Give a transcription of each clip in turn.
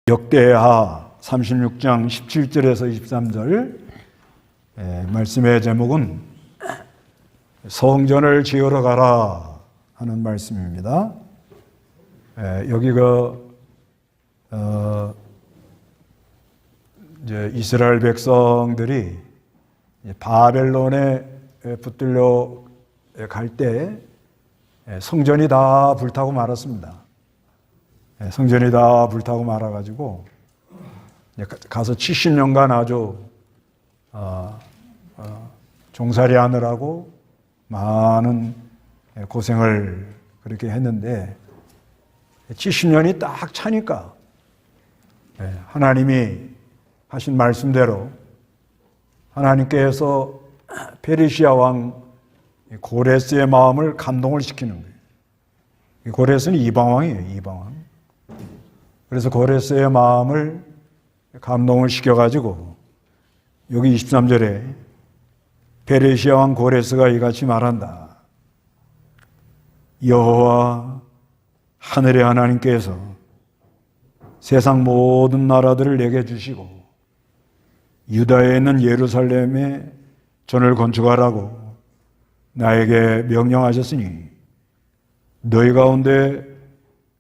역대하 36장 17절에서 23절 말씀의 제목은 성전을 지으러 가라 하는 말씀입니다. 여기 이제 이스라엘 백성들이 바벨론에 붙들려 갈 때 성전이 다 불타고 말았습니다. 성전이 다 불타고 말아가지고 가서 70년간 아주 종살이 하느라고 많은 고생을 그렇게 했는데 70년이 딱 차니까 하나님이 하신 말씀대로 하나님께서 페르시아 왕 고레스의 마음을 감동을 시키는 거예요. 고레스는 이방왕이에요. 이방왕. 그래서 고레스의 마음을 감동을 시켜가지고 여기 23절에 페르시아 왕 고레스가 이같이 말한다. 여호와 하늘의 하나님께서 세상 모든 나라들을 내게 주시고 유다에 있는 예루살렘에 전을 건축하라고 나에게 명령하셨으니 너희 가운데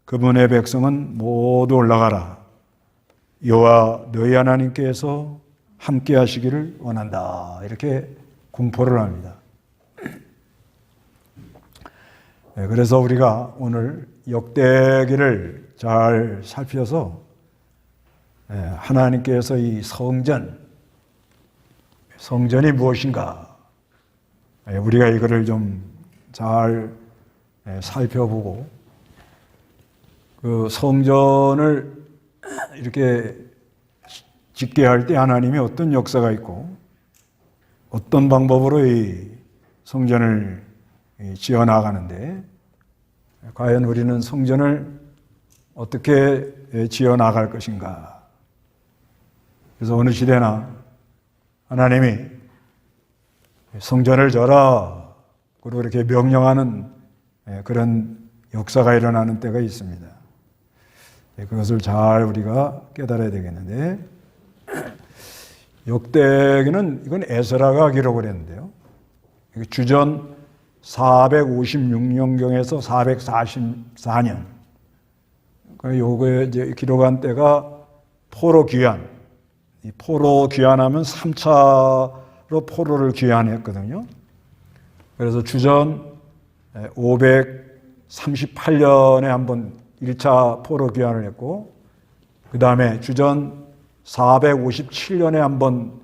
그분의 백성은 모두 올라가라. 여호와 너희 하나님께서 함께 하시기를 원한다. 이렇게 공포를 합니다. 그래서 우리가 오늘 역대기를 잘 살펴서 하나님께서 이 성전이 무엇인가 우리가 이거를 좀 잘 살펴보고 그 성전을 이렇게 짓게 할 때 하나님이 어떤 역사가 있고 어떤 방법으로 이 성전을 지어 나가는데 과연 우리는 성전을 어떻게 지어 나갈 것인가. 그래서 어느 시대나 하나님이 성전을 져라 그리고 이렇게 명령하는 그런 역사가 일어나는 때가 있습니다. 그것을 잘 우리가 깨달아야 되겠는데 역대기는 이건 에스라가 기록을 했는데요. 주전 456년경에서 444년. 요거에 이제 기록한 때가 포로 귀환. 이 포로 귀환하면 3차로 포로를 귀환했거든요. 그래서 주전 538년에 한번 1차 포로 귀환을 했고, 그 다음에 주전 457년에 한번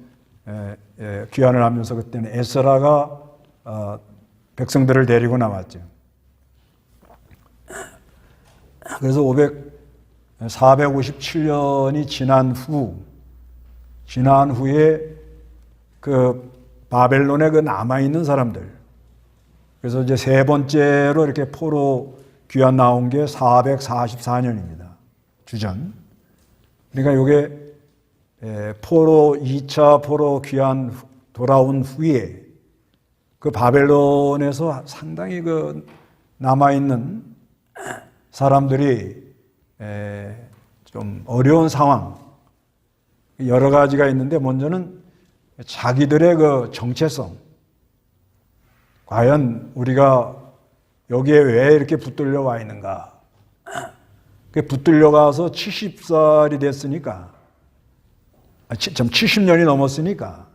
귀환을 하면서 그때는 에스라가 백성들을 데리고 나왔죠. 그래서 457년이 지난 후에 그 바벨론에 그 남아있는 사람들, 그래서 이제 세 번째로 이렇게 포로 귀환 나온 게 444년입니다. 주전. 그러니까 이게 2차 포로 귀환 돌아온 후에 그 바벨론에서 상당히 그 남아있는 사람들이 좀 어려운 상황, 여러 가지가 있는데 먼저는 자기들의 그 정체성. 과연 우리가 여기에 왜 이렇게 붙들려 와 있는가? 붙들려 가서 70살이 됐으니까, 70년이 넘었으니까,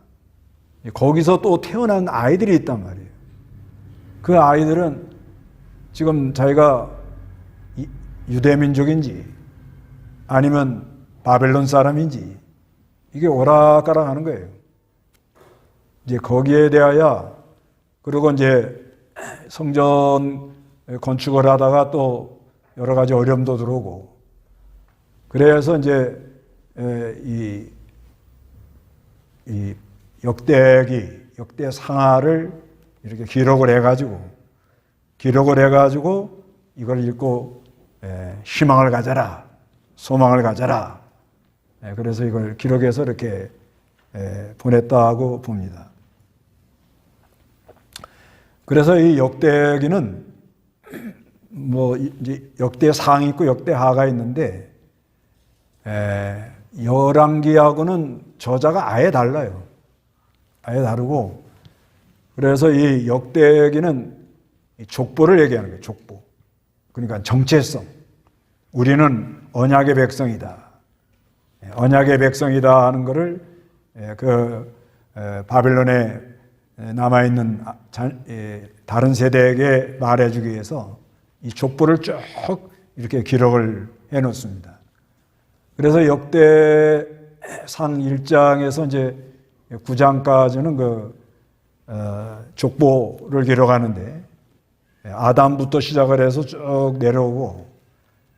거기서 또 태어난 아이들이 있단 말이에요. 그 아이들은 지금 자기가 유대민족인지 아니면 바벨론 사람인지 이게 오락가락 하는 거예요. 이제 거기에 대하여 그리고 이제 성전 건축을 하다가 또 여러 가지 어려움도 들어오고 그래서 이제 이 역대상하를 이렇게 기록을 해가지고 이걸 읽고 희망을 가져라, 소망을 가져라. 그래서 이걸 기록해서 이렇게 보냈다고 봅니다. 그래서 이 역대기는 뭐 이제 역대상이 있고 역대하가 있는데 열왕기하고는 저자가 아예 달라요. 아예 다르고, 그래서 이 역대기는 족보를 얘기하는 거예요. 족보. 그러니까 정체성. 우리는 언약의 백성이다. 언약의 백성이다 하는 것을 바빌론에 남아있는 다른 세대에게 말해주기 위해서 이 족보를 쭉 이렇게 기록을 해놓습니다. 그래서 역대상 1장에서 이제 9장까지는 족보를 기록하는데, 아담부터 시작을 해서 쭉 내려오고,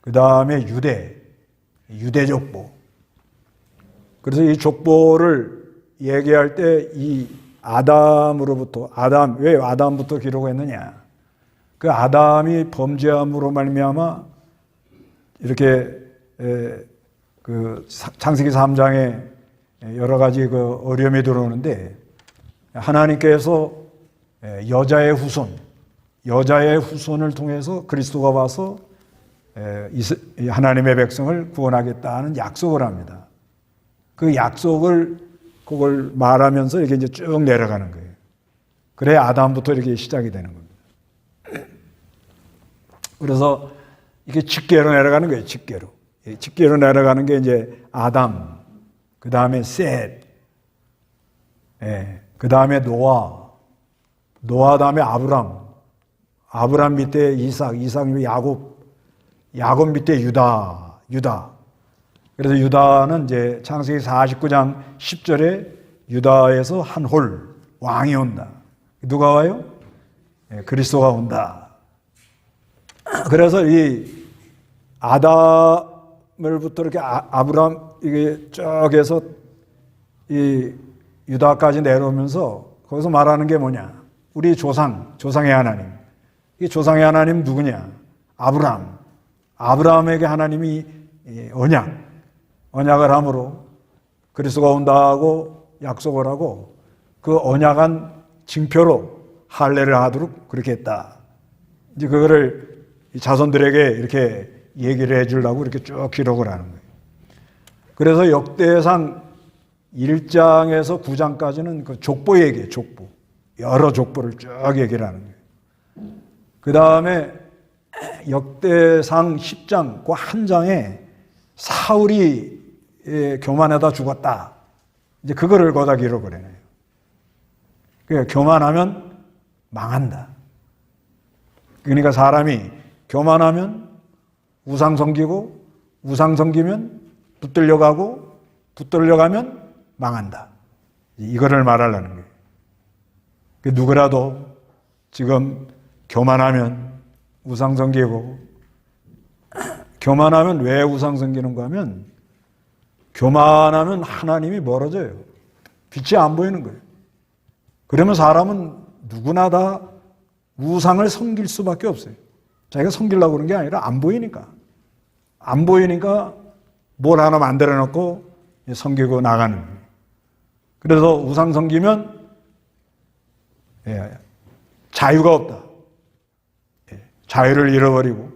그 다음에 유대 족보. 그래서 이 족보를 얘기할 때 이 왜 아담부터 기록했느냐? 그 아담이 범죄함으로 말미암아 이렇게 창세기 3장에 여러 가지 어려움이 들어오는데, 하나님께서 여자의 후손을 통해서 그리스도가 와서 하나님의 백성을 구원하겠다는 약속을 합니다. 그 약속을 그걸 말하면서 이렇게 이제 쭉 내려가는 거예요. 그래 아담부터 이렇게 시작이 되는 겁니다. 그래서 이게 직계로 내려가는 거예요. 직계로 내려가는 게 이제 아담, 그 다음에 셋, 그 다음에 노아 다음에 아브람 밑에 이삭 밑에 야곱 밑에 유다. 그래서 유다는 이제 창세기 49장 10절에 유다에서 한 홀 왕이 온다. 누가 와요? 그리스도가 온다. 그래서 이 아담을부터 이렇게 아브람 이게 쭉 해서 이 유다까지 내려오면서 거기서 말하는 게 뭐냐? 우리 조상의 하나님. 이 조상의 하나님 누구냐? 아브라함에게 하나님이 언약을 함으로 그리스도가 온다고 약속을 하고, 그 언약한 징표로 할례를 하도록 그렇게 했다. 이제 그거를 자손들에게 이렇게 얘기를 해주려고 이렇게 쭉 기록을 하는 거예요. 그래서 역대상 1장에서 9장까지는 그 족보 얘기예요. 여러 족보를 쭉 얘기를 하는 거예요. 그 다음에 역대상 10장 그 한 장에 사울이 교만하다 죽었다. 이제 그거를 거다 기록을 해요. 그러니까 교만하면 망한다. 그러니까 사람이 교만하면 우상 섬기고, 우상 섬기면 붙들려가고, 붙들려가면 망한다. 이거를 말하려는 거예요. 누구라도 지금 교만하면 우상 섬기고, 교만하면 왜 우상 섬기는가 하면, 교만하면 하나님이 멀어져요. 빛이 안 보이는 거예요. 그러면 사람은 누구나 다 우상을 섬길 수밖에 없어요. 자기가 섬기려고 그런 게 아니라 안 보이니까. 안 보이니까 뭘 하나 만들어 놓고 섬기고 나가는 거예요. 그래서 우상 섬기면 자유가 없다. 자유를 잃어버리고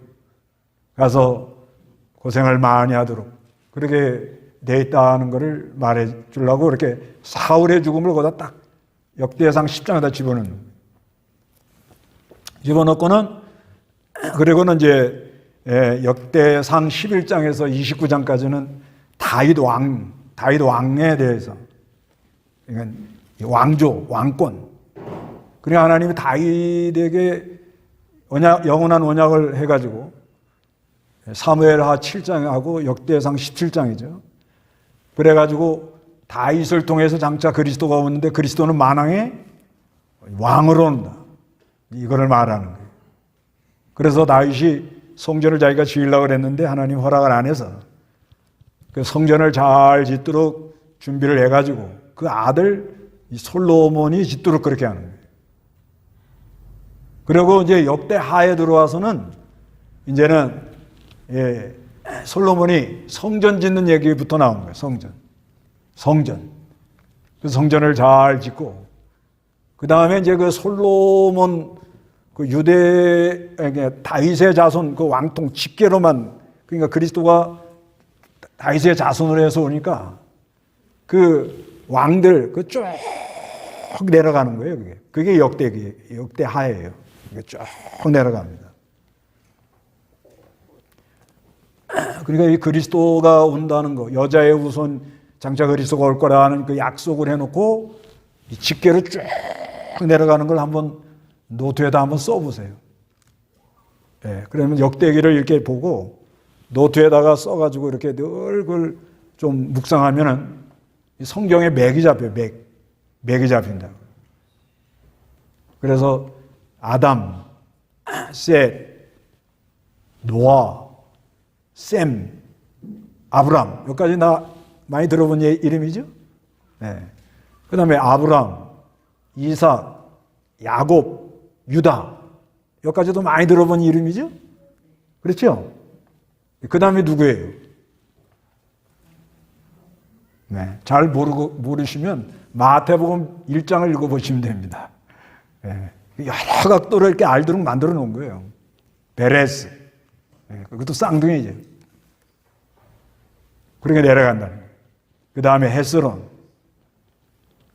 가서 고생을 많이 하도록 그렇게 돼 있다는 것을 말해 주려고 이렇게 사울의 죽음을 거기다 딱 역대상 10장에다 집어넣고는 그리고는 이제 역대상 11장에서 29장까지는 다윗 왕에 대해서, 그러니까 왕권. 그러니까 하나님이 다윗에게 영원한 언약을 해가지고 사무엘하 7장하고 역대상 17장이죠. 그래가지고 다윗을 통해서 장차 그리스도가 오는데 그리스도는 만왕의 왕으로 온다. 이거를 말하는 거예요. 그래서 다윗이 성전을 자기가 지으려고 그랬는데 하나님 허락을 안 해서 그 성전을 잘 짓도록 준비를 해가지고 그 아들 솔로몬이 짓도록 그렇게 하는 거예요. 그리고 이제 역대하에 들어와서는 이제는 솔로몬이 성전 짓는 얘기부터 나온 거예요. 성전. 그 성전을 잘 짓고, 그 다음에 이제 그 솔로몬 그 다윗의 자손 그 왕통 직계로만, 그러니까 그리스도가 다윗의 자손으로 해서 오니까 그 왕들 그 쭉 내려가는 거예요. 그게 역대하예요. 이게 쭉 내려갑니다. 그러니까 이 그리스도가 온다는 거, 여자의 후손 장차 그리스도가 올 거라는 그 약속을 해놓고 이 직계로 쭉 내려가는 걸 한번 노트에다 한번 써보세요. 예, 그러면 역대기를 이렇게 보고 노트에다가 써가지고 이렇게 늘 그걸 좀 묵상하면은 성경에 맥이 잡혀요. 맥이 잡힌다. 그래서 아담, 셋, 노아, 셈, 아브람, 여기까지 나 많이 들어본 이름이죠? 네. 그 다음에 아브람, 이삭, 야곱, 유다, 여기까지도 많이 들어본 이름이죠? 그렇죠? 그 다음에 누구예요? 네. 잘 모르시면 마태복음 1장을 읽어보시면 됩니다. 네. 여러 각도로 이렇게 알도록 만들어 놓은 거예요. 베레스. 네. 그것도 쌍둥이죠. 그러니까 내려간다는 거예요. 그 다음에 헤스론.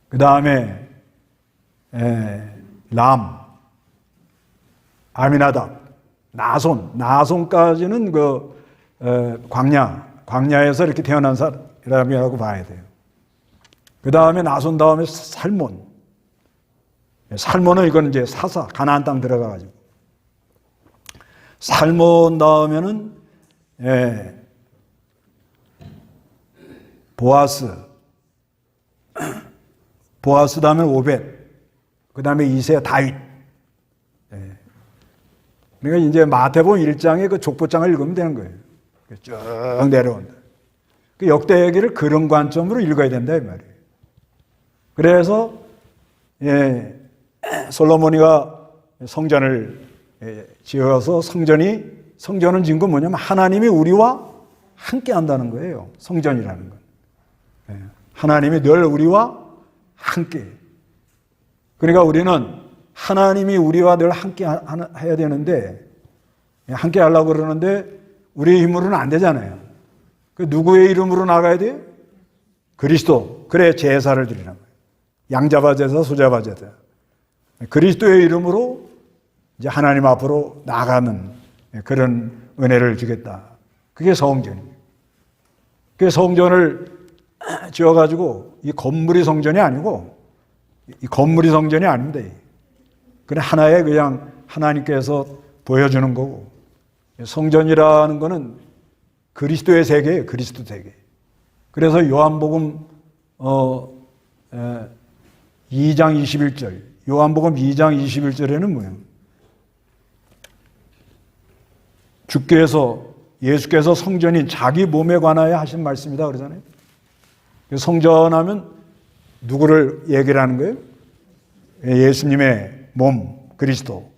그 다음에 람, 아미나답, 나손까지는 광야에서 이렇게 태어난 사람이라고 봐야 돼요. 그 다음에 나손 다음에 살몬은 이건 이제 사사, 가나안 땅 들어가가지고. 살몬 다음에는, 보아스 다음에 오벳, 그 다음에 이세, 다윗. 그러니까 이제 마태복음 1장의 그 족보장을 읽으면 되는 거예요. 쭉 내려온다. 그 역대기를 그런 관점으로 읽어야 된다 이 말이에요. 그래서 솔로몬이가 성전을 지어서 성전은 지은 건 뭐냐면 하나님이 우리와 함께 한다는 거예요. 성전이라는 건. 하나님이 늘 우리와 함께. 그러니까 우리는 하나님이 우리와 늘 함께 해야 되는데, 함께 하려고 그러는데 우리의 힘으로는 안 되잖아요. 그 누구의 이름으로 나가야 돼요? 그리스도. 그래 제사를 드리는 거예요. 양자바 제사, 소자바 제사. 그리스도의 이름으로 이제 하나님 앞으로 나가는 그런 은혜를 주겠다. 그게 성전이에요. 그 성전을 지어가지고 이 건물이 성전이 아니고 이 건물이 성전이 아닙니다. 그냥 하나의 그냥 하나님께서 보여주는 거고 성전이라는 거는 그리스도의 세계예요. 그리스도 세계. 그래서 요한복음 2장 21절 요한복음 2장 21절에는 뭐예요? 예수께서 성전인 자기 몸에 관하여 하신 말씀이다 그러잖아요. 성전하면 누구를 얘기를 하는 거예요? 예수님의 몸, 그리스도.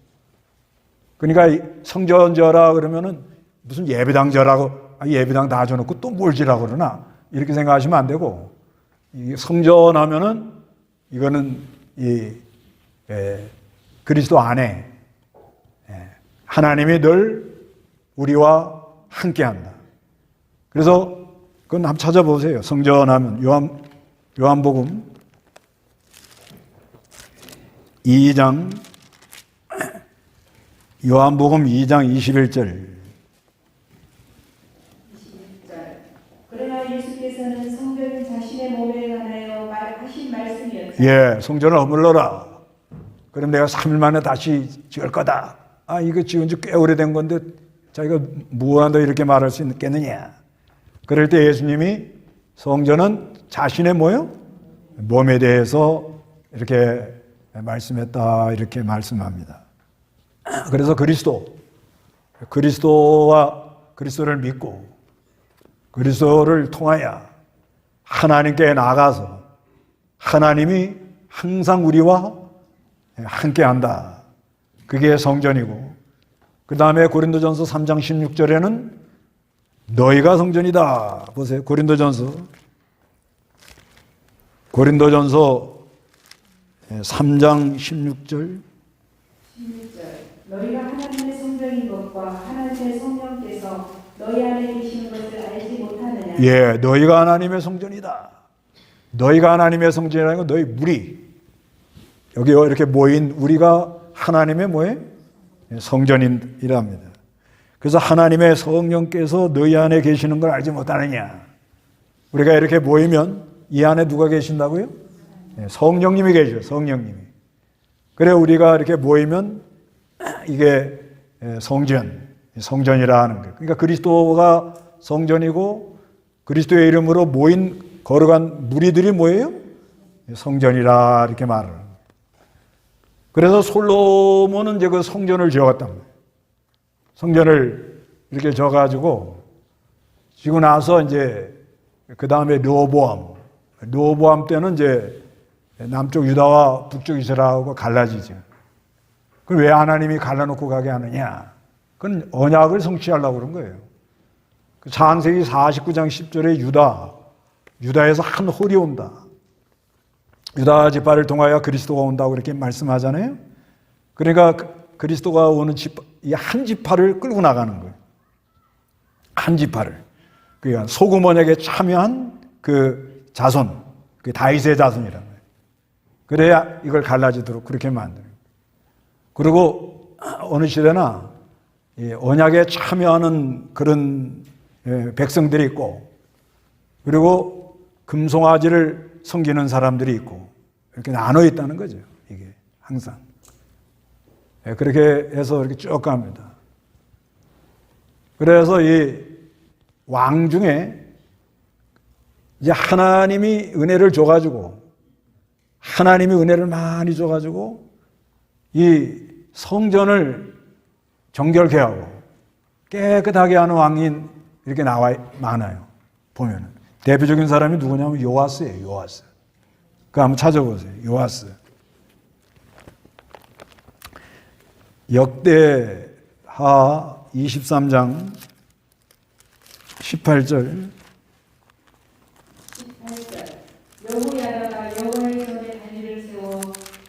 그러니까 성전져라 그러면은 무슨 예배당 져라고, 예배당 다 져놓고 또 뭘 지라고 그러나? 이렇게 생각하시면 안 되고, 성전하면은 이거는 그리스도 안에 하나님이 늘 우리와 함께 한다. 그래서 그건 한번 찾아보세요. 성전하면 요한복음 2장 요한복음 2장 21절. 그러나 예수께서는 성전을 자신의 몸에 관하여 하신 말씀이었다. 예, 성전을 허물러라. 그럼 내가 3일 만에 다시 지을 거다. 이거 지은 지 꽤 오래된 건데 자기가 무한도 이렇게 말할 수 있겠느냐. 그럴 때 예수님이 성전은 자신의 몸에 대해서 이렇게 말씀했다 이렇게 말씀합니다. 그래서 그리스도를 믿고 그리스도를 통하여 하나님께 나가서 하나님이 항상 우리와 함께 한다. 그게 성전이고 그 다음에 고린도전서 3장 16절에는 너희가 성전이다. 보세요. 고린도전서 3장 16절. 너희가 하나님의 성전인 것과 하나님의 성령께서 너희 안에 계시는 것을 알지 못하느냐. 성전이라. 너희가 하나님의 성전이다. 너희가 하나님의 성전이라는 건 너희 무리. 여기 이렇게 모인 우리가 하나님의 뭐예요? 성전이랍니다. 그래서 하나님의 성령께서 너희 안에 계시는 걸 알지 못하느냐. 우리가 이렇게 모이면 이 안에 누가 계신다고요? 성령님이 계셔. 성령님이. 그래 우리가 이렇게 모이면 이게 성전이라 하는 거예요. 그러니까 그리스도가 성전이고 그리스도의 이름으로 모인 거룩한 무리들이 뭐예요? 성전이라 이렇게 말을 합니다. 그래서 솔로몬은 이제 그 성전을 지어갔단 말이에요. 성전을 이렇게 져가지고 지고 나서 이제 그 다음에 르호보암 때는 이제 남쪽 유다와 북쪽 이스라엘하고 갈라지죠. 그럼 왜 하나님이 갈라놓고 가게 하느냐? 그건 언약을 성취하려고 그런 거예요. 창세기 49장 10절에 유다에서 한 홀이 온다. 유다 지파를 통하여 그리스도가 온다고 이렇게 말씀하잖아요. 그러니까 그리스도가 오는 이 한 지파를 끌고 나가는 거예요. 한 지파를. 그러니까 소금 언약에 참여한 그 자손, 그 다윗의 자손이라는 거예요. 그래야 이걸 갈라지도록 그렇게 만드는 거예요. 그리고 어느 시대나 언약에 참여하는 그런 백성들이 있고, 그리고 금송아지를 섬기는 사람들이 있고, 이렇게 나눠 있다는 거죠. 이게 항상. 그렇게 해서 이렇게 쭉 갑니다. 그래서 이 왕 중에 이제 하나님이 은혜를 줘가지고, 하나님이 은혜를 많이 줘가지고, 이 성전을 정결케 하고 깨끗하게 하는 왕이 이렇게 많아요. 보면은. 대표적인 사람이 누구냐면 요아스예요. 요아스. 그거 한번 찾아보세요. 요아스. 역대하 23장 18절. 18절. 여호야다가 여호와의 전에 단위를 세워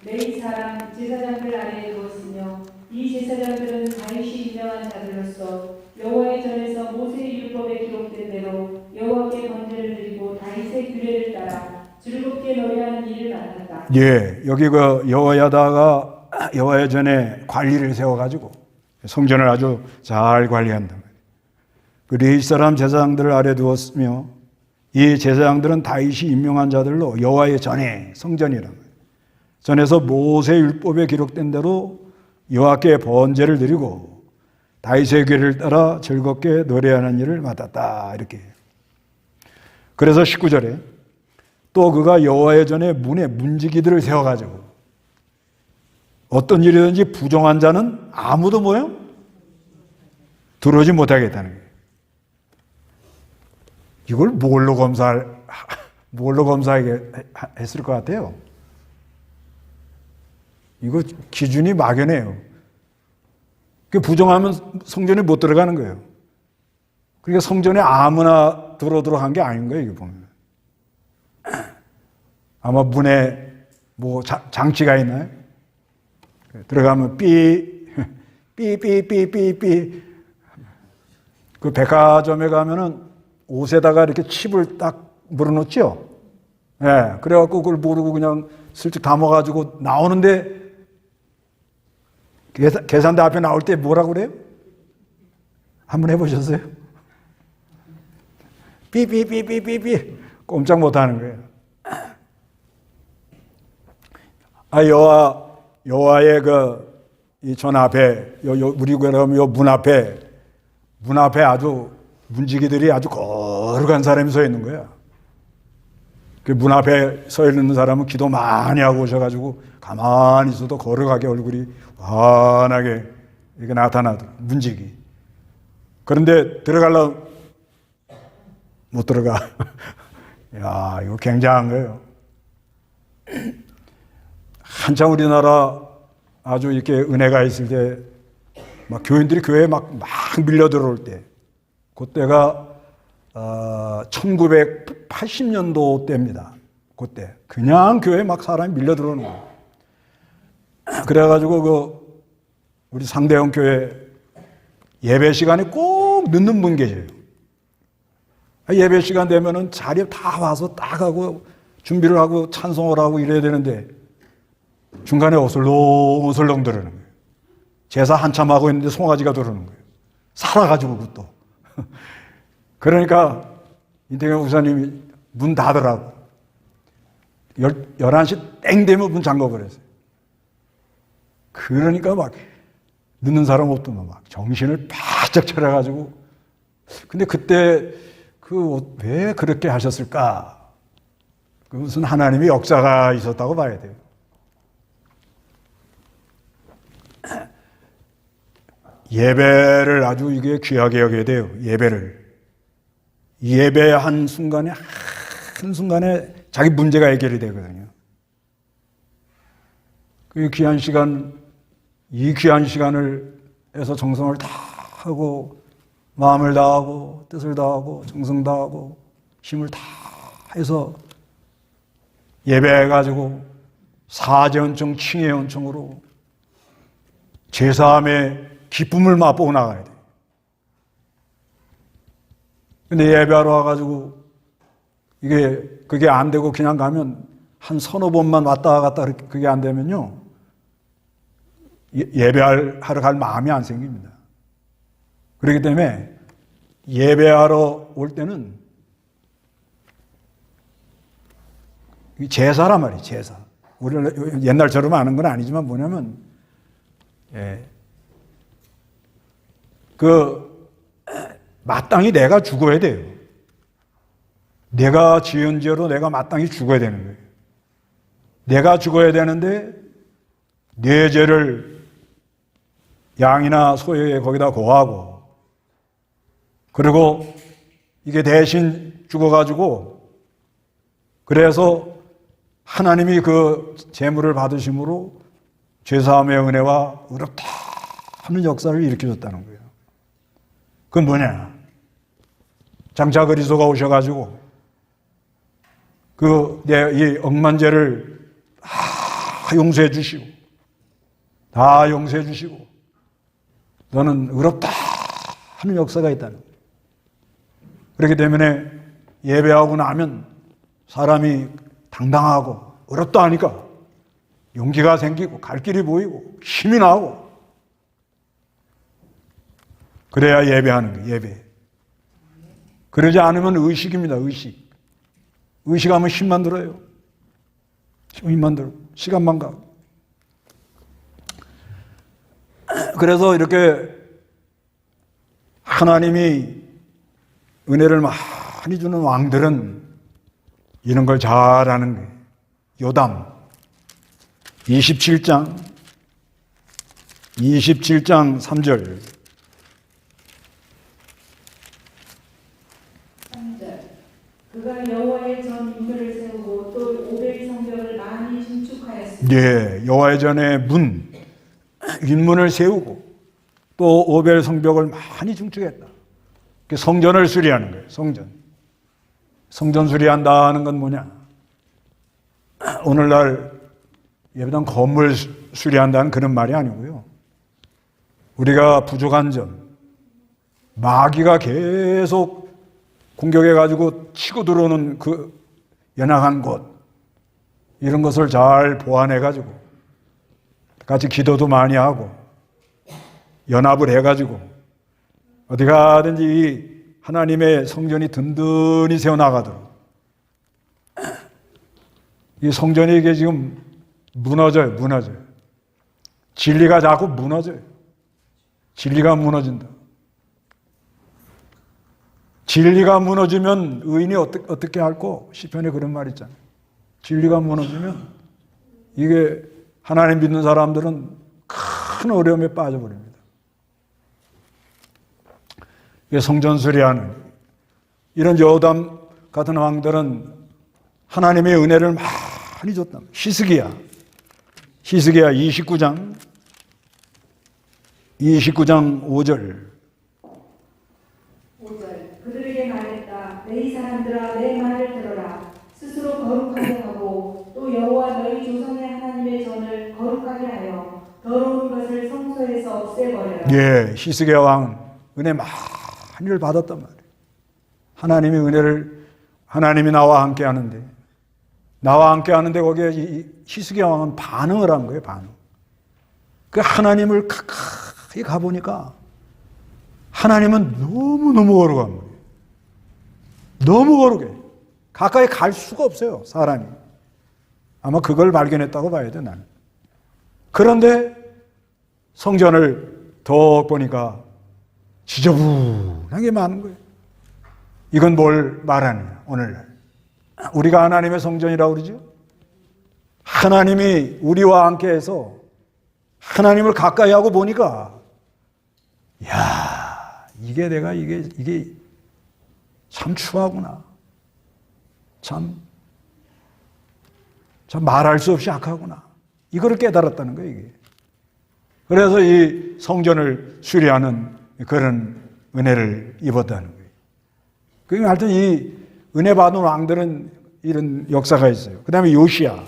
레위 사람 제사장들 아래에 두었으며 이 제사장들은 다윗이 유명한 자들로서 여호와의 전에서 모세의 율법에 기록된 대로 여호와께 번제를 드리고 다윗의 규례를 따라 즐겁게 노래하는 일을 맡았다. 여기 그 여호야다가 여호와의 전에 관리를 세워가지고 성전을 아주 잘 관리한다. 그 레위 사람 제사장들을 아래 두었으며 이 제사장들은 다윗이 임명한 자들로 여호와의 전에 성전이라. 전에서 모세 율법에 기록된 대로 여호와께 번제를 드리고 다윗의 규례를 따라 즐겁게 노래하는 일을 맡았다. 이렇게. 그래서 19절에 또 그가 여호와의 전에 문에 문지기들을 세워가지고 어떤 일이든지 부정한 자는 아무도 뭐요? 들어오지 못하겠다는 거예요. 이걸 뭘로 검사하게 했을 것 같아요? 이거 기준이 막연해요. 그 부정하면 성전에 못 들어가는 거예요. 그러니까 성전에 아무나 들어오도록 한 게 아닌 거예요, 이거 보면. 아마 문에 뭐 장치가 있나요? 들어가면 삐삐삐삐삐. 그 백화점에 가면은 옷에다가 이렇게 칩을 딱 물어놓죠? 그래갖고 그걸 모르고 그냥 슬쩍 담아가지고 나오는데 계산대 앞에 나올 때 뭐라고 그래요? 한번 해보셨어요? 삐삐삐삐삐삐. 꼼짝 못하는 거예요. 여호와의 이 전 앞에, 우리 그러면 요 문 앞에 아주 문지기들이 아주 거룩한 사람이 서 있는 거야. 그 문 앞에 서 있는 사람은 기도 많이 하고 오셔가지고 가만히 있어도 거룩하게 얼굴이 환하게 이렇게 나타나더라고. 문지기. 그런데 들어가려면 못 들어가. 야, 이거 굉장한 거예요. 한참 우리나라 아주 이렇게 은혜가 있을 때, 막 교인들이 교회에 막 밀려 들어올 때, 그때가 1980년도 때입니다. 그때 그냥 교회에 막 사람이 밀려 들어오는 거예요. 그래가지고 우리 상대형 교회 예배 시간에 꼭 늦는 분 계세요. 예배 시간 되면은 자리에 다 와서 딱 하고 준비를 하고 찬송을 하고 이래야 되는데 중간에 어슬렁어슬렁 들으는 거예요. 제사 한참 하고 있는데 송아지가 들어오는 거예요. 살아가지고 그것도. 그러니까 인태경 목사님이 문 닫으라고. 11시 땡 되면 문 잠궈버렸어요. 그러니까 막 늦는 사람 없더만 막 정신을 바짝 차려가지고. 근데 그때 왜 그렇게 하셨을까? 그것은 하나님의 역사가 있었다고 봐야 돼요. 예배를 아주 이게 귀하게 여겨야 돼요. 예배한 순간에 한순간에 자기 문제가 해결이 되거든요. 그 귀한 시간, 이 귀한 시간을 해서 정성을 다 하고 마음을 다하고 뜻을 다하고 정성 다하고 힘을 다 해서 예배해가지고 사제언청 칭의언청으로 제사함의 기쁨을 맛보고 나가야 돼요. 근데 예배하러 와가지고 그게 안 되고 그냥 가면 한 서너 번만 왔다 갔다 그게 안 되면요. 예배하러 갈 마음이 안 생깁니다. 그렇기 때문에 예배하러 올 때는 제사란 말이에요, 제사. 우리는 옛날처럼 아는 건 아니지만 뭐냐면, 마땅히 내가 죽어야 돼요. 내가 지은 죄로 내가 마땅히 죽어야 되는 거예요. 내가 죽어야 되는데, 내 죄를 양이나 소에 거기다 고하고, 그리고 이게 대신 죽어가지고, 그래서 하나님이 그 제물을 받으심으로 죄사함의 은혜와 의롭다 하는 역사를 일으켜줬다는 거예요. 그건 뭐냐? 장차 그리스도가 오셔가지고 이 억만 죄를 다 용서해 주시고 너는 의롭다 하는 역사가 있다는 거예요. 그렇기 때문에 예배하고 나면 사람이 당당하고 의롭다 하니까 용기가 생기고 갈 길이 보이고 힘이 나고 그래야 예배하는 거예요. 예배. 그러지 않으면 의식입니다. 의식하면 힘만 들어요. 힘만 들어. 시간만 가고. 그래서 이렇게 하나님이 은혜를 많이 주는 왕들은 이런 걸 잘하는 거예요. 요담 27장 3절 3절 그가 여호와의 전 인물을 세우고 또 오벨 성벽을 많이 신축하였습니다. 네, 여호와의 전에 인문을 세우고 또 오벨 성벽을 많이 증축했다. 성전을 수리하는 거예요. 성전 수리한다는 건 뭐냐? 오늘날 예배당 건물 수리한다는 그런 말이 아니고요. 우리가 부족한 점, 마귀가 계속 공격해가지고 치고 들어오는 그 연약한 곳, 이런 것을 잘 보완해가지고 같이 기도도 많이 하고 연합을 해가지고 어디 가든지 이 하나님의 성전이 든든히 세워나가도록. 이 성전이 이게 지금 무너져요. 진리가 자꾸 무너져요. 진리가 무너진다. 진리가 무너지면 의인이 어떻게 할꼬? 시편에 그런 말 있잖아요. 진리가 무너지면 이게 하나님 믿는 사람들은 큰 어려움에 빠져버립니다. 성전 수리하는 이런 여호담 같은 왕들은 하나님의 은혜를 많이 줬다. 히스기야 29장 5절 그들에게 말했다. 내 사람들아 내 말을 들어라. 스스로 거룩하게 하고 또 여호와 너희 조상의 하나님의 전을 거룩하게 하여 더러운 것을 성소에서 없애버려라. 예, 히스기야 왕은 은혜 많이를 받았단 말이에요. 하나님의 은혜를, 하나님이 나와 함께 하는데, 나와 함께 하는데 거기에 이 히스기야 왕은 반응을 한 거예요, 반응. 그 하나님을 가까이 가보니까 하나님은 너무너무 거룩한 거예요. 너무 거룩해. 가까이 갈 수가 없어요, 사람이. 아마 그걸 발견했다고 봐야 돼, 나는. 그런데 성전을 더 보니까 지저분한 게 많은 거예요. 이건 뭘 말하느냐, 오늘날. 우리가 하나님의 성전이라고 그러죠? 하나님이 우리와 함께 해서 하나님을 가까이 하고 보니까, 야, 이게 참 추하구나. 참 말할 수 없이 악하구나. 이거를 깨달았다는 거예요, 이게. 그래서 이 성전을 수리하는 그런 은혜를 입었다는 거예요. 그러니까 하여튼 이 은혜 받은 왕들은 이런 역사가 있어요. 그 다음에 요시야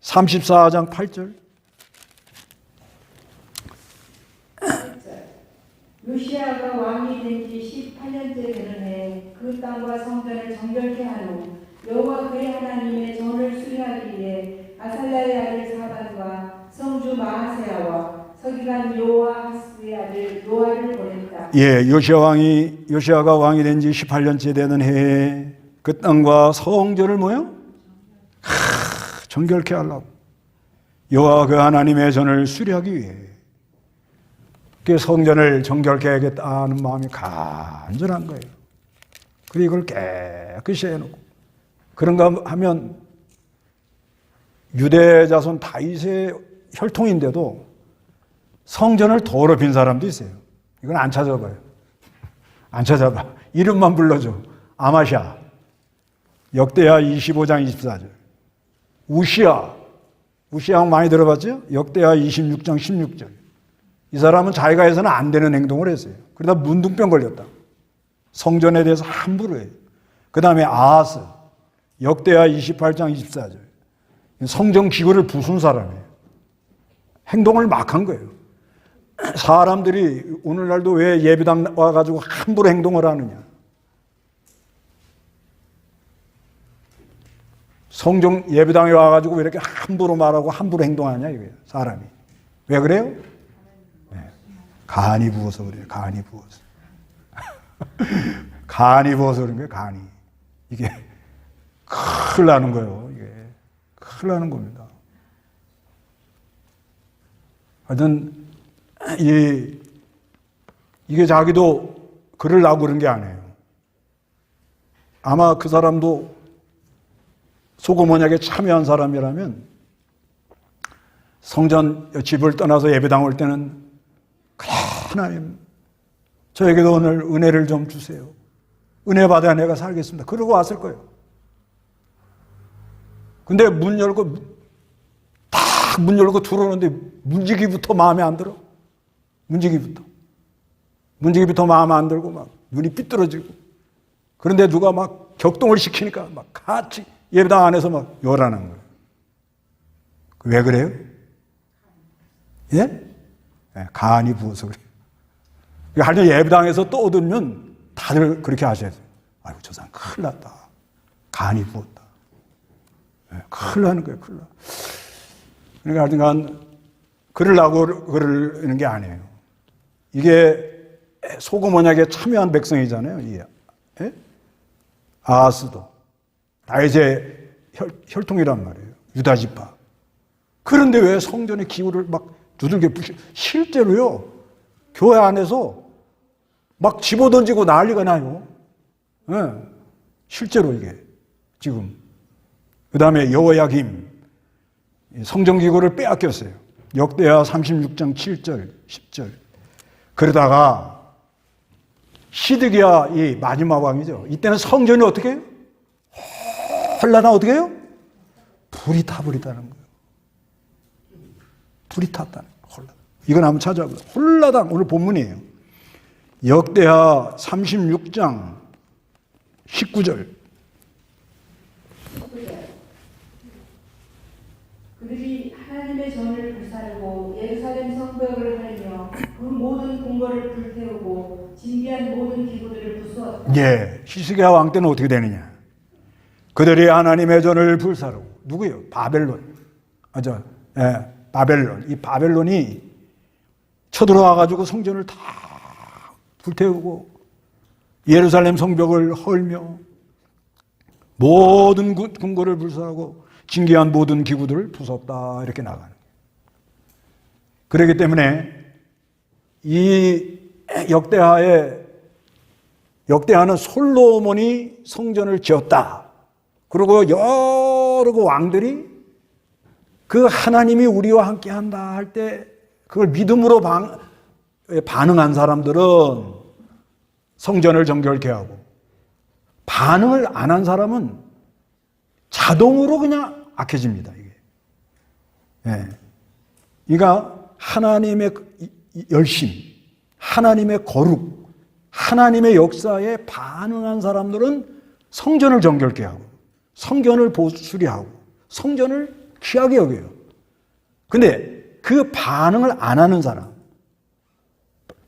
34장 8절. 요시야가 왕이 된 지 18년째 되는 해 그 땅과 성전을 정결케 한 후 여호와 그의 하나님의 전을 수리하기 위해 아살랴의 아들 사반과 성주 마하세야와 서기관 요아하스의 아들 요아를 보냈다. 예, 요시야가 왕이 된 지 18년째 되는 해에 그 땅과 성전을 뭐요? 정결케 하려고. 여호와 그 하나님의 전을 수리하기 위해 그 성전을 정결케 하겠다는 마음이 간절한 거예요. 그리고 이걸 깨끗이 해놓고. 그런가 하면 유대 자손 다윗의 혈통인데도 성전을 더럽힌 사람도 있어요. 이건 안 찾아봐요. 안 찾아봐. 이름만 불러줘. 아마샤. 역대하 25장 24절. 우시야 많이 들어봤죠? 역대하 26장 16절. 이 사람은 자기가 해서는 안 되는 행동을 했어요. 그러다 문둥병 걸렸다. 성전에 대해서 함부로 해요. 그 다음에 아하스. 역대하 28장 24절. 성전 기구를 부순 사람이에요. 행동을 막 한 거예요. 사람들이 오늘날도 왜 예배당 와가지고 함부로 행동을 하느냐. 성전 예배당에 와가지고 왜 이렇게 함부로 말하고 함부로 행동하냐 이거예요. 사람이. 왜 그래요? 네. 간이 부어서 그래요. 간이 부어서. 간이 부어서 그런 거예요. 간이. 이게 큰일 나는 거예요. 이게 큰일 나는 겁니다. 하여튼 이게 자기도 그러려고 그런 게 아니에요. 아마 그 사람도 소금 언약에 참여한 사람이라면 성전 집을 떠나서 예배당 올 때는 하나님 저에게도 오늘 은혜를 좀 주세요. 은혜 받아야 내가 살겠습니다. 그러고 왔을 거예요. 근데 문 열고 들어오는데 문지기부터 마음에 안 들어. 문지기부터 마음에 안 들고 막 눈이 삐뚤어지고. 그런데 누가 막 격동을 시키니까 막 같이 예배당 안에서 막 요란한 거예요. 왜 그래요? 예? 네, 간이 부어서 그래요. 하여튼 예배당에서 떠들면 다들 그렇게 하셔야 돼요. 아이고, 저 사람 큰일 났다. 간이 부었다. 네, 큰일 나는 거예요, 큰일 나. 그러니까 하여튼간 그러려고 그러는 게 아니에요. 이게 소금 언약에 참여한 백성이잖아요. 예? 아하스도 다윗의 혈통이란 말이에요. 유다 지파. 그런데 왜 성전의 기구를 막 두들겨 부시? 실제로요. 교회 안에서 막 집어던지고 난리가 나요. 예. 실제로 이게 지금. 그 다음에 여호야김 성전 기구를 빼앗겼어요. 역대하 36장 7절, 10절. 그러다가 시드기야 이 마지막 왕이죠. 이때는 성전이 어떻게 해요? 홀라당 어떻게 해요? 불이 타버리다는 거예요. 불이 탔다는 거예요. 홀라당. 이건 한번 찾아보세요. 홀라당 오늘 본문이에요. 역대하 36장 19절. 그들이 하나님의 전을 불사르고 예루살렘 성벽을 할며 그 모든 궁궐을 불태우고 진비한 모든 기구들을 부수었다. 예, 히스기야 왕 때는 어떻게 되느냐? 그들이 하나님의 전을 불사르고, 누구요? 바벨론. 바벨론. 이 바벨론이 쳐들어와가지고 성전을 다 불태우고 예루살렘 성벽을 헐며 모든 궁궐을 불사하고 진귀한 모든 기구들을 부쉈다, 이렇게 나가는 거예요. 그렇기 때문에 이 역대하는 솔로몬이 성전을 지었다. 그리고 여러 그 왕들이 그 하나님이 우리와 함께 한다 할 때 그걸 믿음으로 반응한 사람들은 성전을 정결케 하고, 반응을 안 한 사람은 자동으로 그냥 악해집니다. 이게. 예. 그러니까 하나님의 열심, 하나님의 거룩, 하나님의 역사에 반응한 사람들은 성전을 정결케 하고, 성전을 보수리하고, 성전을 귀하게 여겨요. 근데 그 반응을 안 하는 사람,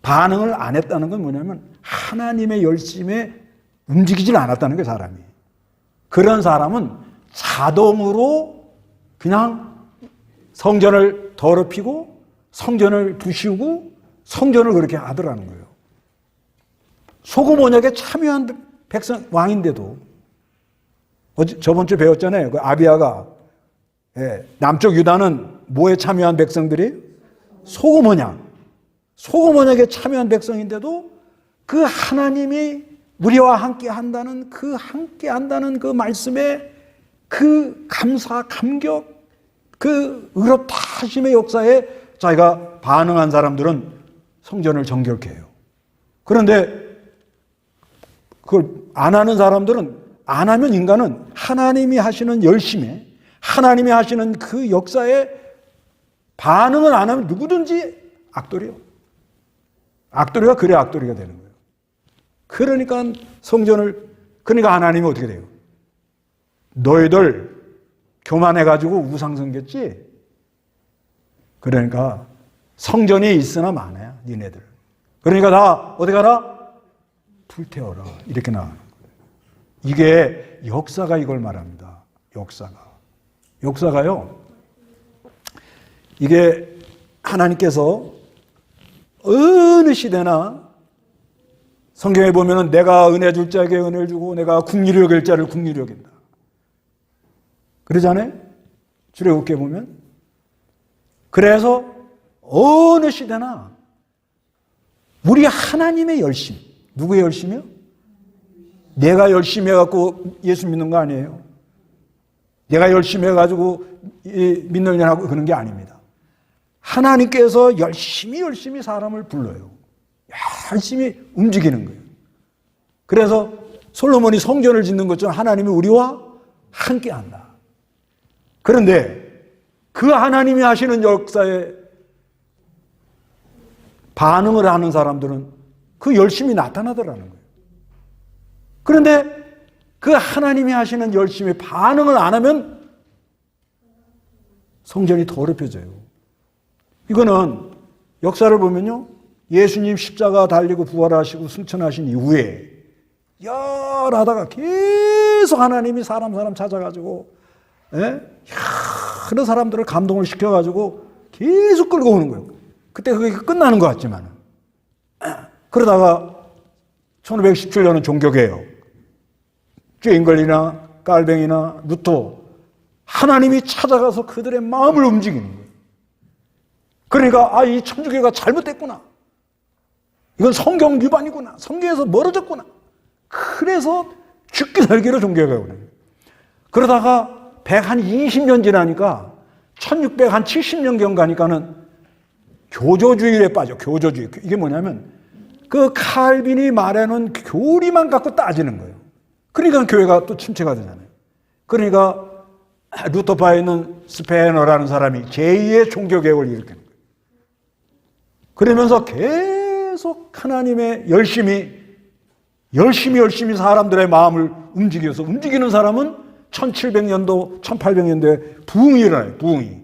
반응을 안 했다는 건 뭐냐면 하나님의 열심에 움직이질 않았다는 거예요, 사람이. 그런 사람은 자동으로 그냥 성전을 더럽히고 성전을 부시고 성전을 그렇게 하더라는 거예요. 소금 언약에 참여한 백성, 왕인데도 저번 주에 배웠잖아요. 그 아비야가, 남쪽 유다는 뭐에 참여한 백성들이? 소금 언약에 참여한 백성인데도 그 하나님이 우리와 함께 한다는 그 말씀에 그 감사, 감격, 그 의롭다 하심의 역사에 자기가 반응한 사람들은 성전을 정결케 해요. 그런데 그걸 안 하는 사람들은, 안 하면 인간은 하나님이 하시는 열심에, 하나님이 하시는 그 역사에 반응을 안 하면 누구든지 악돌이요. 악돌이가 그래 악돌이가 되는 거예요. 그러니까 그러니까 하나님이 어떻게 돼요? 너희들 교만해가지고 우상 섬겼지? 그러니까 성전이 있으나 마나야, 니네들. 그러니까 다 어디 가라? 불태워라. 이렇게 나가는 거예요. 이게 역사가 이걸 말합니다. 역사가요. 이게 하나님께서 어느 시대나 성경에 보면은 내가 은혜 줄 자에게 은혜를 주고 내가 긍휼히 여길 자를 긍휼히 여긴다. 그러잖아요? 출애굽기에 보면. 그래서 어느 시대나 우리 하나님의 열심, 누구의 열심이요? 내가 열심히 해갖고 예수 믿는 거 아니에요. 내가 열심히 해가지고 믿느냐고 그런 게 아닙니다. 하나님께서 열심히 사람을 불러요. 열심히 움직이는 거예요. 그래서 솔로몬이 성전을 짓는 것처럼 하나님이 우리와 함께 한다. 그런데 그 하나님이 하시는 역사에 반응을 하는 사람들은 그 열심이 나타나더라는 거예요. 그런데 그 하나님이 하시는 열심에 반응을 안 하면 성전이 더럽혀져요. 이거는 역사를 보면요, 예수님 십자가 달리고 부활하시고 승천하신 이후에 열하다가 계속 하나님이 사람 찾아가지고 여러 사람들을 감동을 시켜가지고 계속 끌고 오는 거예요. 그때 그게 끝나는 것 같지만 그러다가 1517년은 종교개혁, 쨘걸리나 깔뱅이나 루터, 하나님이 찾아가서 그들의 마음을 움직이는 거예요. 그러니까 이 천주교가 잘못됐구나, 이건 성경 위반이구나, 성경에서 멀어졌구나, 그래서 죽기 살기로 종교개혁을 해요. 그러다가 120년 지나니까 1670년경 가니까는 교조주의에 빠져. 교조주의. 이게 뭐냐면 그 칼빈이 말하는 교리만 갖고 따지는 거예요. 그러니까 교회가 또 침체가 되잖아요. 그러니까 루터파에 있는 스페너라는 사람이 제2의 종교개혁을 일으키는 거예요. 그러면서 계속 하나님의 열심히 사람들의 마음을 움직여서, 움직이는 사람은 1700년도, 1800년도에 부흥이 일어나요. 부흥이.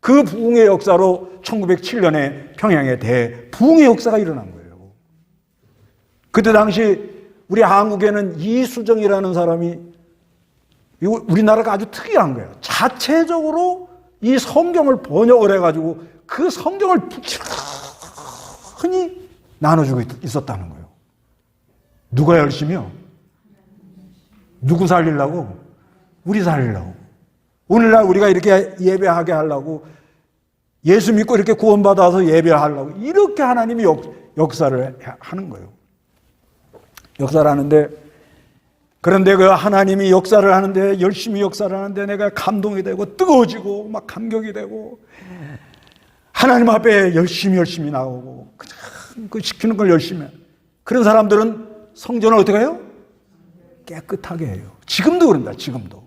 그 부흥의 역사로 1907년에 평양에 대부흥의 역사가 일어난 거예요. 그때 당시 우리 한국에는 이수정이라는 사람이, 우리나라가 아주 특이한 거예요. 자체적으로 이 성경을 번역을 해가지고 그 성경을 부지런히 나눠주고 있었다는 거예요. 누가 열심히요? 누구 살리려고? 우리 살리려고. 오늘날 우리가 이렇게 예배하게 하려고, 예수 믿고 이렇게 구원받아서 예배하려고, 이렇게 하나님이 역사를 하는 거예요. 역사를 하는데, 그런데 그 하나님이 역사를 하는데, 열심히 역사를 하는데 내가 감동이 되고 뜨거워지고 막 감격이 되고, 하나님 앞에 열심히 나오고 그냥 그 시키는 걸 열심히 해요. 그런 사람들은 성전을 어떻게 해요? 깨끗하게 해요. 지금도 그런다. 지금도.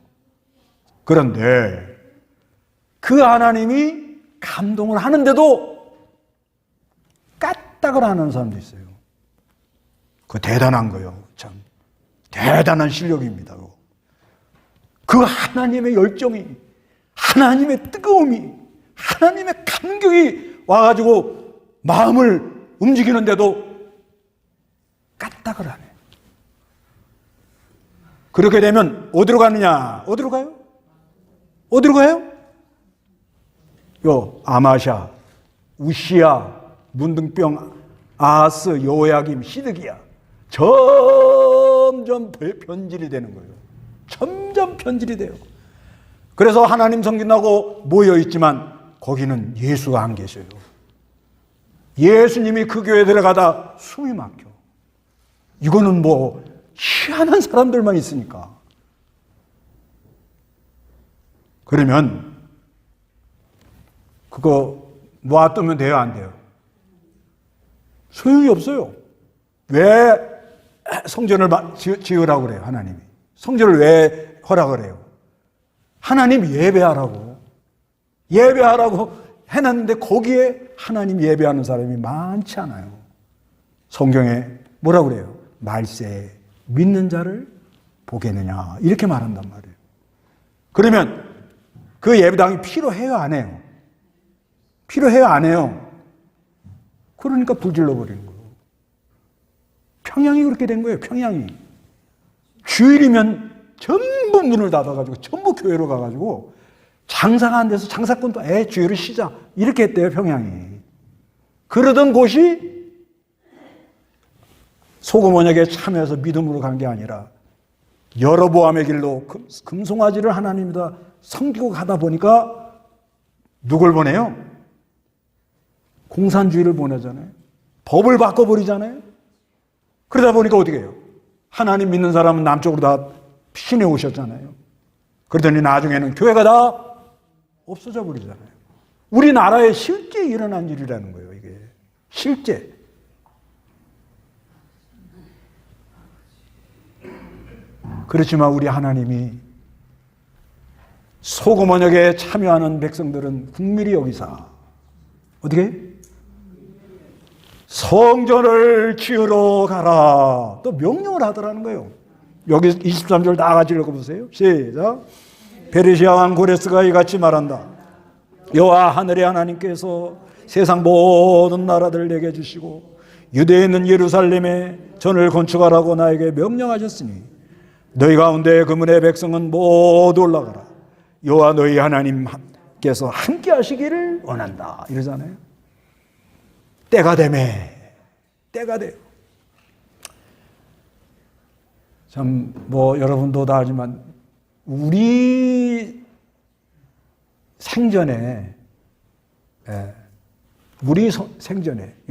그런데 그 하나님이 감동을 하는데도 까딱을 하는 사람도 있어요. 그거 대단한 거예요. 참 대단한 실력입니다. 그 하나님의 열정이, 하나님의 뜨거움이, 하나님의 감격이 와가지고 마음을 움직이는데도 까딱을 안 해. 그렇게 되면 어디로 가느냐? 어디로 가요? 어디로 가요? 아마샤, 우시야, 문둥병, 아하스, 요야김, 시드기야. 점점 변질이 되는 거예요. 점점 변질이 돼요. 그래서 하나님 섬긴다고 모여있지만 거기는 예수가 안 계셔요. 예수님이 그 교회에 들어가다 숨이 막혀. 이거는 뭐 희한한 사람들만 있으니까. 그러면 그거 놔두면 돼요, 안 돼요? 소용이 없어요. 왜 성전을 지으라고 그래요, 하나님이? 성전을 왜 허락을 해요? 하나님 예배하라고 해놨는데 거기에 하나님 예배하는 사람이 많지 않아요. 성경에 뭐라고 그래요? 말세 믿는 자를 보겠느냐 이렇게 말한단 말이에요. 그러면 그 예배당이 필요해요, 안 해요? 필요해요, 안 해요? 그러니까 불질러 버리는 거예요. 평양이 그렇게 된 거예요. 평양이 주일이면 전부 문을 닫아가지고 전부 교회로 가가지고 장사가 안 돼서 장사꾼도 주일을 쉬자 이렇게 했대요, 평양이. 그러던 곳이 소금 언약에 참여해서 믿음으로 간 게 아니라 여로보암의 길로 금송아지를 하나님이다 섬기고 가다 보니까 누굴 보내요? 공산주의를 보내잖아요. 법을 바꿔버리잖아요. 그러다 보니까 어떻게 해요? 하나님 믿는 사람은 남쪽으로 다 피신해 오셨잖아요. 그러더니 나중에는 교회가 다 없어져 버리잖아요. 우리나라에 실제 일어난 일이라는 거예요, 이게. 실제. 그렇지만 우리 하나님이 소금 언약에 참여하는 백성들은 국밀히 여기사 어떻게? 성전을 지으러 가라. 또 명령을 하더라는 거예요. 여기 23절 다 같이 읽어보세요. 시작. 페르시아 왕 고레스가 이같이 말한다. 여호와 하늘의 하나님께서 세상 모든 나라들을 내게 주시고 유대에 있는 예루살렘에 전을 건축하라고 나에게 명령하셨으니 너희 가운데 그문의 백성은 모두 올라가라. 여호와 너희 하나님께서 함께 하시기를 원한다. 이러잖아요. 때가 되매. 때가 돼요. 참 여러분도 다 알지만 우리 생전에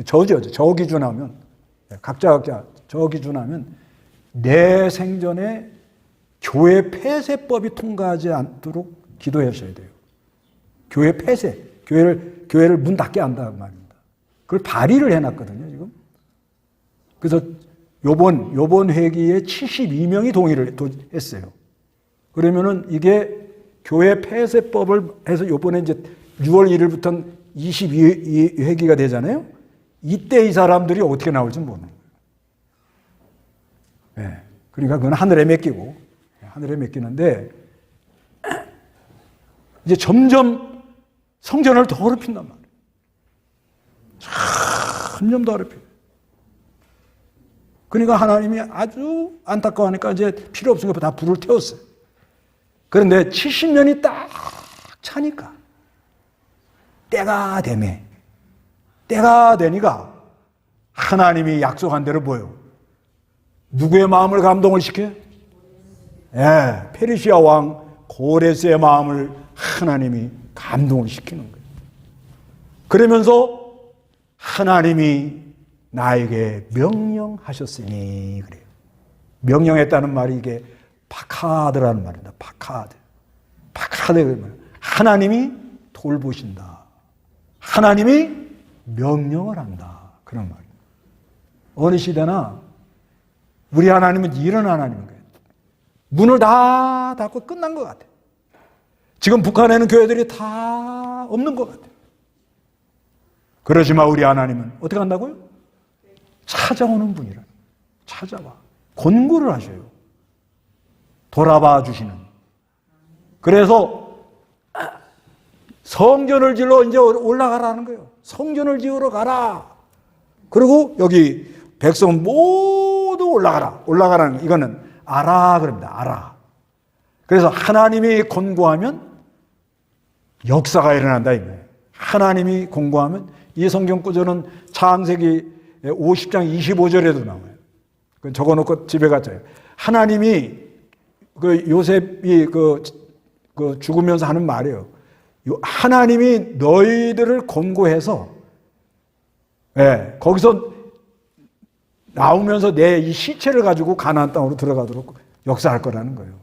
저 기준하면 각자 저 기준하면 내 생전에 교회 폐쇄법이 통과하지 않도록 기도하셔야 돼요. 교회 폐쇄, 교회를 문 닫게 한다는 말입니다. 그걸 발의를 해놨거든요, 지금. 그래서 요번 회기에 72명이 동의를 했어요. 그러면은 이게 교회 폐쇄법을 해서 요번에 이제 6월 1일부터 22회기가 되잖아요. 이때 이 사람들이 어떻게 나올지 모르는 거예요. 네. 그러니까 그건 하늘에 맡기는데 이제 점점 성전을 더 어렵힌단 말이에요. 점점 더 어렵혀요. 그러니까 하나님이 아주 안타까워하니까 이제 필요 없으니까 다 불을 태웠어요. 그런데 70년이 딱 차니까 때가 되매. 때가 되니까 하나님이 약속한 대로 뭐예요? 누구의 마음을 감동을 시켜요? 예, 페르시아 왕 고레스의 마음을 하나님이 감동을 시키는 거예요. 그러면서 하나님이 나에게 명령하셨으니 그래요. 명령했다는 말이 이게 파카드라는 말입니다. 파카드. 파카드. 하나님이 돌보신다. 하나님이 명령을 한다. 그런 말이에요. 어느 시대나 우리 하나님은 이런 하나님인 거예요. 문을 다 닫고 끝난 것 같아요. 지금 북한에는 교회들이 다 없는 것 같아요. 그러지만 우리 하나님은 어떻게 한다고요? 찾아오는 분이라. 찾아와. 권고를 하셔요. 돌아봐 주시는. 그래서 성전을 지으러 이제 올라가라는 거예요. 성전을 지으러 가라. 그리고 여기 백성 모두 올라가라. 올라가라는 거. 이거는 알아 그럽니다. 알아. 그래서 하나님이 권고하면 역사가 일어난다 이거예요. 하나님이 권고하면 이 성경 구절은 창세기 50장 25절에도 나와요. 적어놓고 집에 갔어요. 하나님이 그 요셉이 그 죽으면서 하는 말이에요. 하나님이 너희들을 권고해서 거기서 나오면서 내 이 시체를 가지고 가나안 땅으로 들어가도록 역사할 거라는 거예요.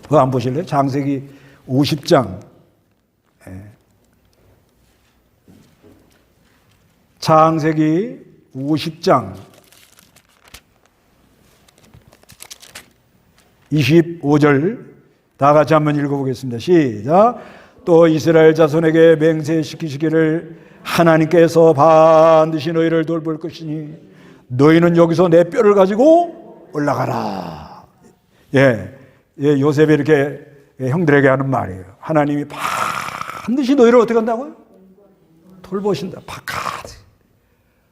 그거 안 보실래요? 창세기 50장. 창세기 50장 25절 다 같이 한번 읽어보겠습니다. 시작. 또 이스라엘 자손에게 맹세시키시기를 하나님께서 반드시 너희를 돌볼 것이니 너희는 여기서 내 뼈를 가지고 올라가라. 요셉이 이렇게 형들에게 하는 말이에요. 하나님이 반드시 너희를 어떻게 한다고요? 돌보신다. 바카드.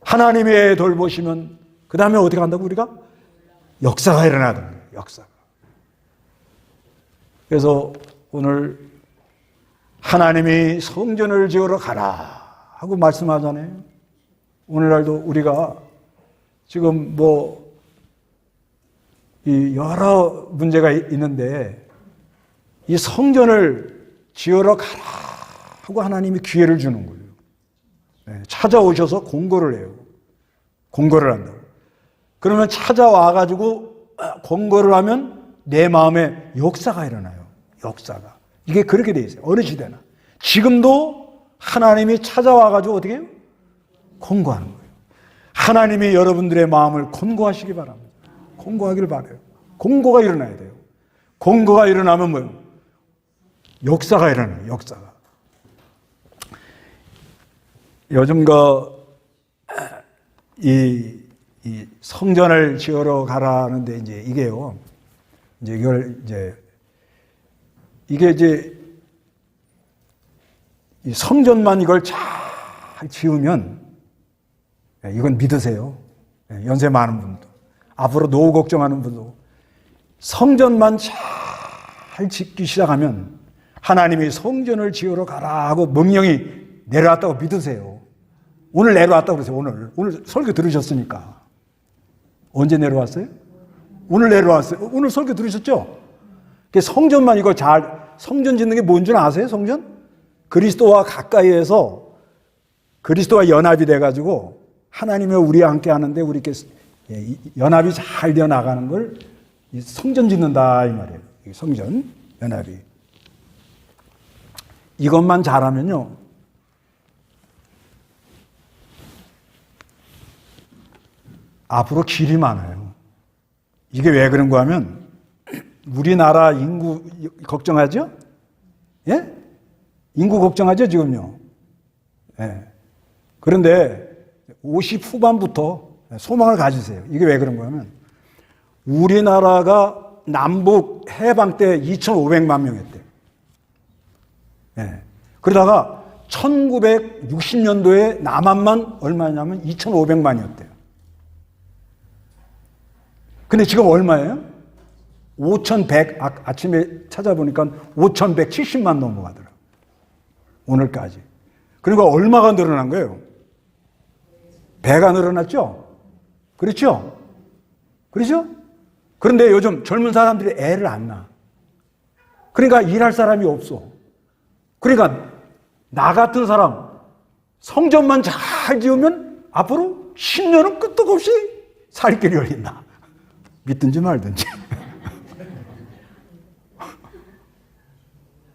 하나님의 돌보시면 그 다음에 어떻게 한다고 우리가? 역사가 일어나는 거예요. 역사가. 그래서 오늘 하나님이 성전을 지으러 가라 하고 말씀하잖아요. 오늘날도 우리가 지금 이 여러 문제가 있는데 이 성전을 지으러 가라 하고 하나님이 기회를 주는 거예요. 찾아오셔서 공고를 해요. 공고를 한다고. 그러면 찾아와가지고 공고를 하면 내 마음에 역사가 일어나요. 역사가. 이게 그렇게 돼 있어요. 어느 시대나. 지금도 하나님이 찾아와가지고 어떻게 해요? 공고하는 거예요. 하나님이 여러분들의 마음을 공고하시기 바랍니다. 공고하기를 바라요. 공고가 일어나야 돼요. 공고가 일어나면 뭐예요? 역사가 일어나요. 역사가. 요즘 이 성전을 지으러 가라는데 이제 이게요. 이제 이게 이제 이 성전만 이걸 잘 지으면 이건 믿으세요. 연세 많은 분도 앞으로 노후 걱정하는 분도 성전만 잘 짓기 시작하면 하나님이 성전을 지으러 가라 하고 명령이 내려왔다고 믿으세요. 오늘 내려왔다고 그러세요. 오늘 설교 들으셨으니까. 언제 내려왔어요? 오늘 내려왔어요. 오늘 설교 들으셨죠? 성전만 이거 성전 짓는 게 뭔 줄 아세요? 성전? 그리스도와 가까이에서 그리스도와 연합이 돼가지고 하나님이 우리와 함께 하는데 우리 이렇게 연합이 잘 되어 나가는 걸 성전 짓는다 이 말이에요. 성전 연합이. 이것만 잘하면요. 앞으로 길이 많아요. 이게 왜 그런가 하면 우리나라 인구 걱정하죠? 예? 인구 걱정하죠, 지금요? 예. 그런데 50 후반부터 소망을 가지세요. 이게 왜 그런가 하면 우리나라가 남북 해방 때 2,500만 명이었대요. 예. 그러다가 1960년도에 남한만 얼마냐면 2,500만이었대요. 근데 지금 얼마예요? 5,100, 아침에 찾아보니까 5,170만 넘어가더라고요. 오늘까지. 그러니까 얼마가 늘어난 거예요? 배가 늘어났죠? 그렇죠? 그렇죠? 그런데 요즘 젊은 사람들이 애를 안 낳아. 그러니까 일할 사람이 없어. 그러니까 나 같은 사람 성전만 잘 지으면 앞으로 10년은 끄떡없이 살 길이 열린다. 믿든지 말든지.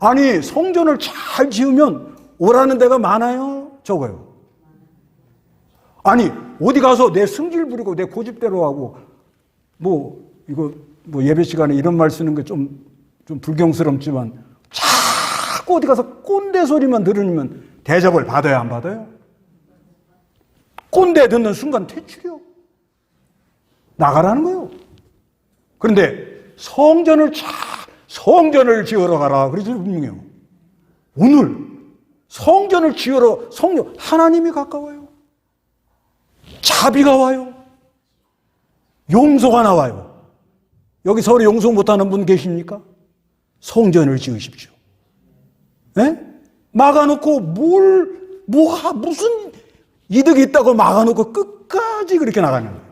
아니 성전을 잘 지으면 오라는 데가 많아요? 적어요? 아니 어디 가서 내 승질 부리고 내 고집대로 하고 이거 예배 시간에 이런 말 쓰는 게 좀 불경스럽지만 자꾸 어디 가서 꼰대 소리만 들으면 대접을 받아야 안 받아요? 꼰대 듣는 순간 퇴출이요. 나가라는 거예요. 그런데 성전을 지으러 가라. 그러죠, 분명해요. 오늘 성전을 지으러 하나님이 가까워요. 자비가 와요. 용서가 나와요. 여기 서울에 용서 못하는 분 계십니까? 성전을 지으십시오. 네? 막아놓고 무슨 이득이 있다고 막아놓고 끝까지 그렇게 나가는 거예요.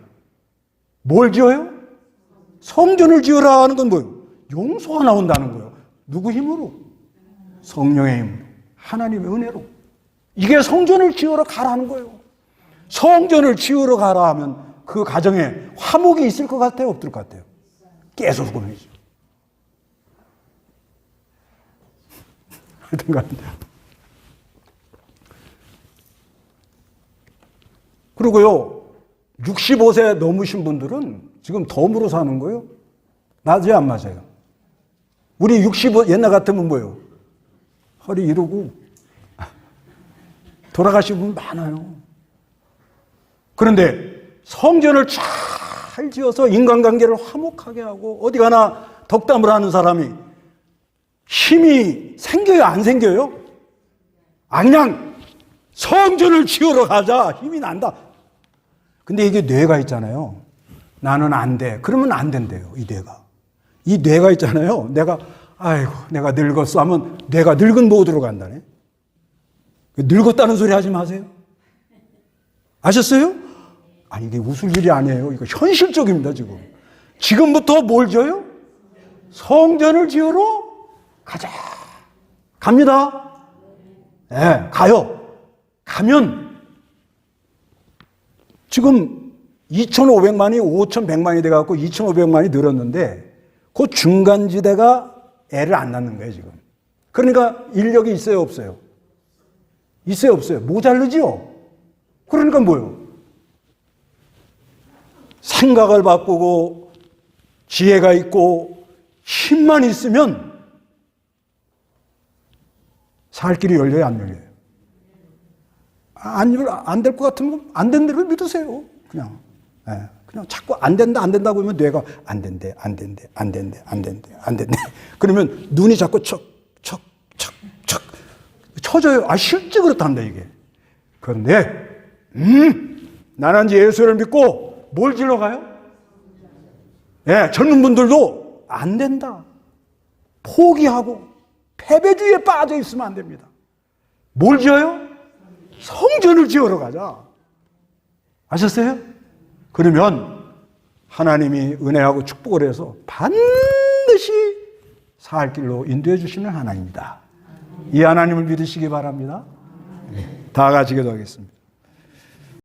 뭘 지어요? 성전을 지으라 하는 건 뭐예요? 용서가 나온다는 거예요. 누구 힘으로? 성령의 힘으로. 하나님의 은혜로. 이게 성전을 지으러 가라는 거예요. 성전을 지으러 가라 하면 그 가정에 화목이 있을 것 같아요? 없을 것 같아요? 깨소금이죠. 하여튼 간에. 그리고요, 65세 넘으신 분들은 지금 덤으로 사는 거예요. 맞아요, 안 맞아요? 우리 65, 옛날 같으면 뭐예요? 허리 이러고 돌아가신 분 많아요. 그런데 성전을 잘 지어서 인간관계를 화목하게 하고 어디 가나 덕담을 하는 사람이 힘이 생겨요, 안 생겨요? 그냥 성전을 지으러 가자. 힘이 난다. 근데 이게 뇌가 있잖아요. 나는 안 돼. 그러면 안 된대요, 이 뇌가. 이 뇌가 있잖아요. 내가 늙었어 하면 뇌가 늙은 모드로 간다네. 늙었다는 소리 하지 마세요. 아셨어요? 아니, 이게 웃을 일이 아니에요. 이거 현실적입니다, 지금. 지금부터 뭘 지어요? 성전을 지으러 가자. 갑니다. 네, 가요. 가면 지금 2,500만이 5,100만이 돼갖고 2,500만이 늘었는데 그 중간지대가 애를 안 낳는 거예요, 지금. 그러니까 인력이 있어요, 없어요? 있어요, 없어요? 모자르지요? 그러니까 뭐예요? 생각을 바꾸고 지혜가 있고 힘만 있으면 살 길이 열려요, 안 열려요? 안 될 것 같으면 안 된 대로 믿으세요. 그냥. 네. 그냥 자꾸 안 된다고 하면 뇌가 안 된대. 그러면 눈이 자꾸 척 쳐져요. 실제 그렇단다, 이게. 그런데, 나는 이제 예수를 믿고 뭘 질러 가요? 예, 젊은 분들도 안 된다. 포기하고 패배주의에 빠져 있으면 안 됩니다. 뭘 지어요? 성전을 지으러 가자. 아셨어요? 그러면 하나님이 은혜하고 축복을 해서 반드시 살 길로 인도해 주시는 하나님이다. 이 하나님을 믿으시기 바랍니다. 다 같이 기도하겠습니다.